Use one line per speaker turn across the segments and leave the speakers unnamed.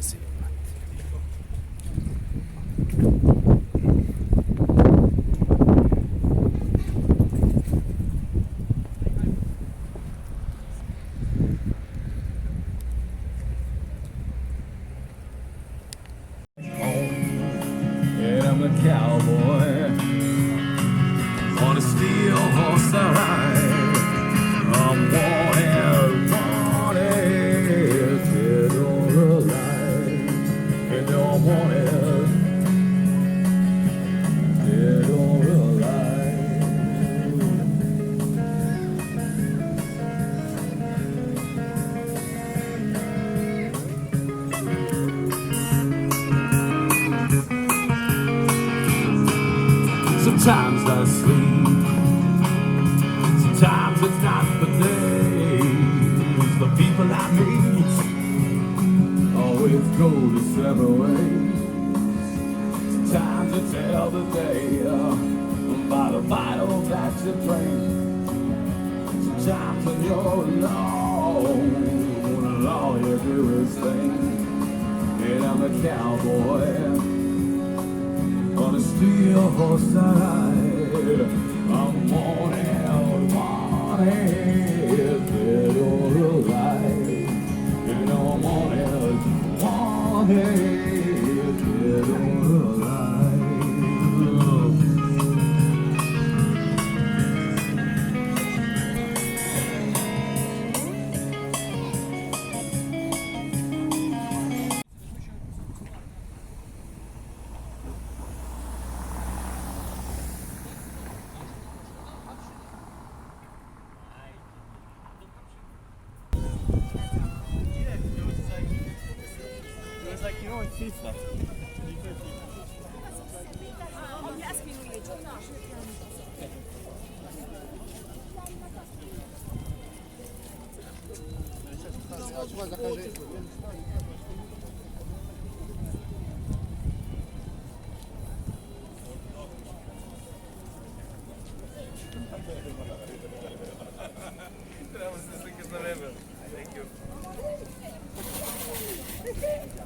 Massive, brate.
Yeah, I'm a cowboy on a steel horse I ride. I'm wanted, wanted, dead or alive. You know I'm wanted, dead or alive. Sometimes I sleep, sometimes it's not the days. The people I meet always go to several ways. Sometimes you tell the day by the Bible that you pray. Sometimes when you're alone, all you do is think. And I'm a cowboy on a steel horse I ride. I'm wanted, wanted, dead or alive. You know I'm wanted, wanted, dead or alive.
It was like, you know, in FIFA.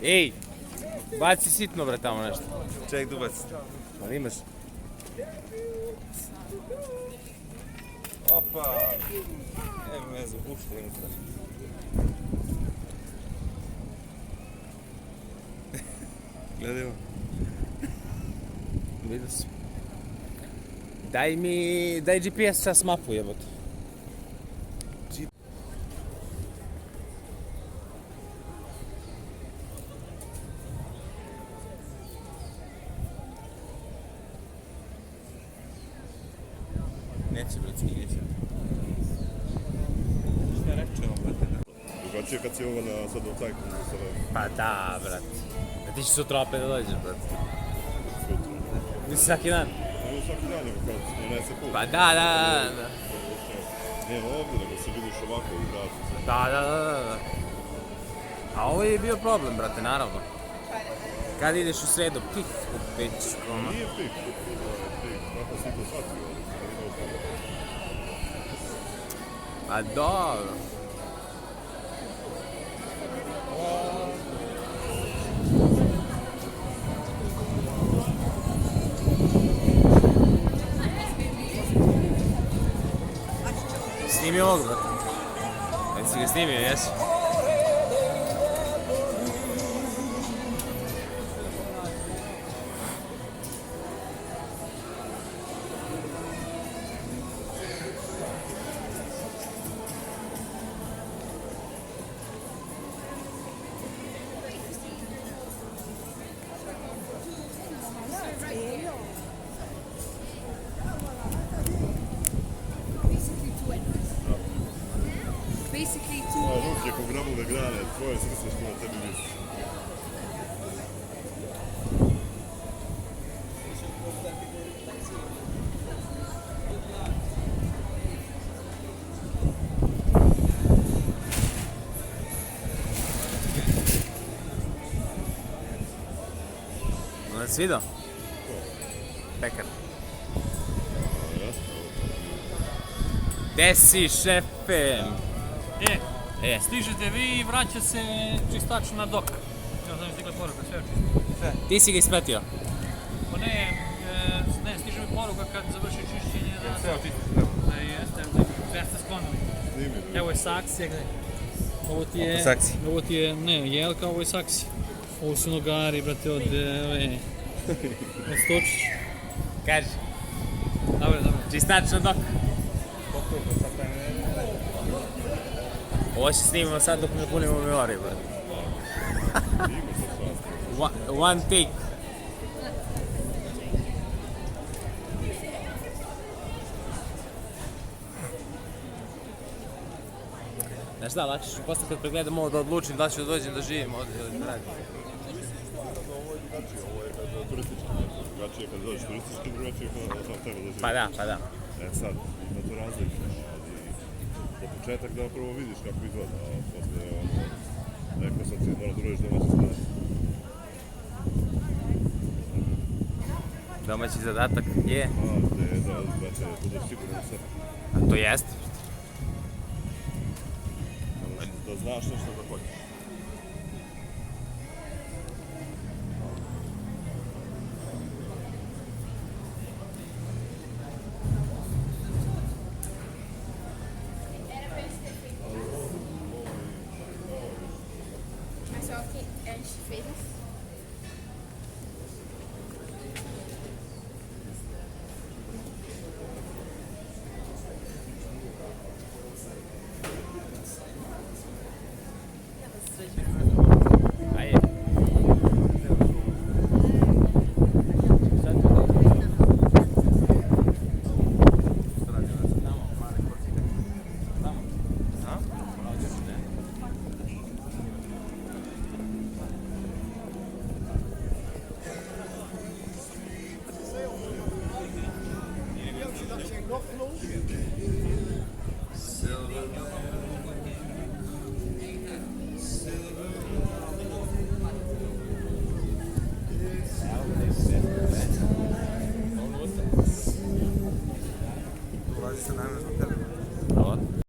Ej, baci sitno bre tamo nešto.
Ček, dubac.
Ali imaš?
Opa! Evo me za bušta unutra. Gledaj ovo.
Vidio sam. Daj GPS čas mapu jebote.
Neće, bratski, neće. Šta rečemo, brate?
Drugačije kad si ovo na sad u cajku.
Pa da, brate. Da ti će sutra opet da dođeš, brate.
Sutra.
Nisi svaki dan?
Ovo svaki dan nego kad donese put.
Pa da.
Nije ovdje, nego se vidiš ovako u gradu.
Da. A ovo je bio problem, brate, naravno. Kad ideš u sredu, pih, u pičku.
Nije pik, kako si to shvatio.
Pa dobro. Snimio ovog, brate. Jesi ga snimio, jesi?
Basically
Ruke ko grabove grane, tvoje srce što na tebi visi.
Onda si vidio? Pekar. Gde si, šefe?
Stižete vi i vraća se čistač na dok.
sam znam stigla poruka, sve očisto.
Ti si ga ispratio?
Pa ne, stiže mi poruka kad završi čišćenje da...
Sve očisto.
Da jeste, sve ste sklonili. Evo je saksija, gledaj. Ovo ti je...
Saksi.
Ovo ti je, ne, jelka, ovo je saksi. Ovo su nogari, brate, od stočića.
Kaži.
Dobro.
Čistačno dok. Ovo se snimamo sad dok ne punimo memoriju, brate. One take. Znaš da, lakše ću posle kad pregledam ovo da odlučim da li ću da dođem da živim ovdje ili da radim.
Ovo je drugačije, ovo je kad turistički mjesto. Drugačije kad dođeš turistički, drugačije kad tam treba da živiš.
Pa da.
E sad, ima to razlike, ali za početak da prvo vidiš kako izgleda, a posle neko sad ti mora da uradiš domaći zadatak.
Domaći zadatak je,
A, te da će budeš siguran u sebe.
a to jest.
Da znaš nešto da hoćeš.
Mas só que a gente fez assim.
Ajde.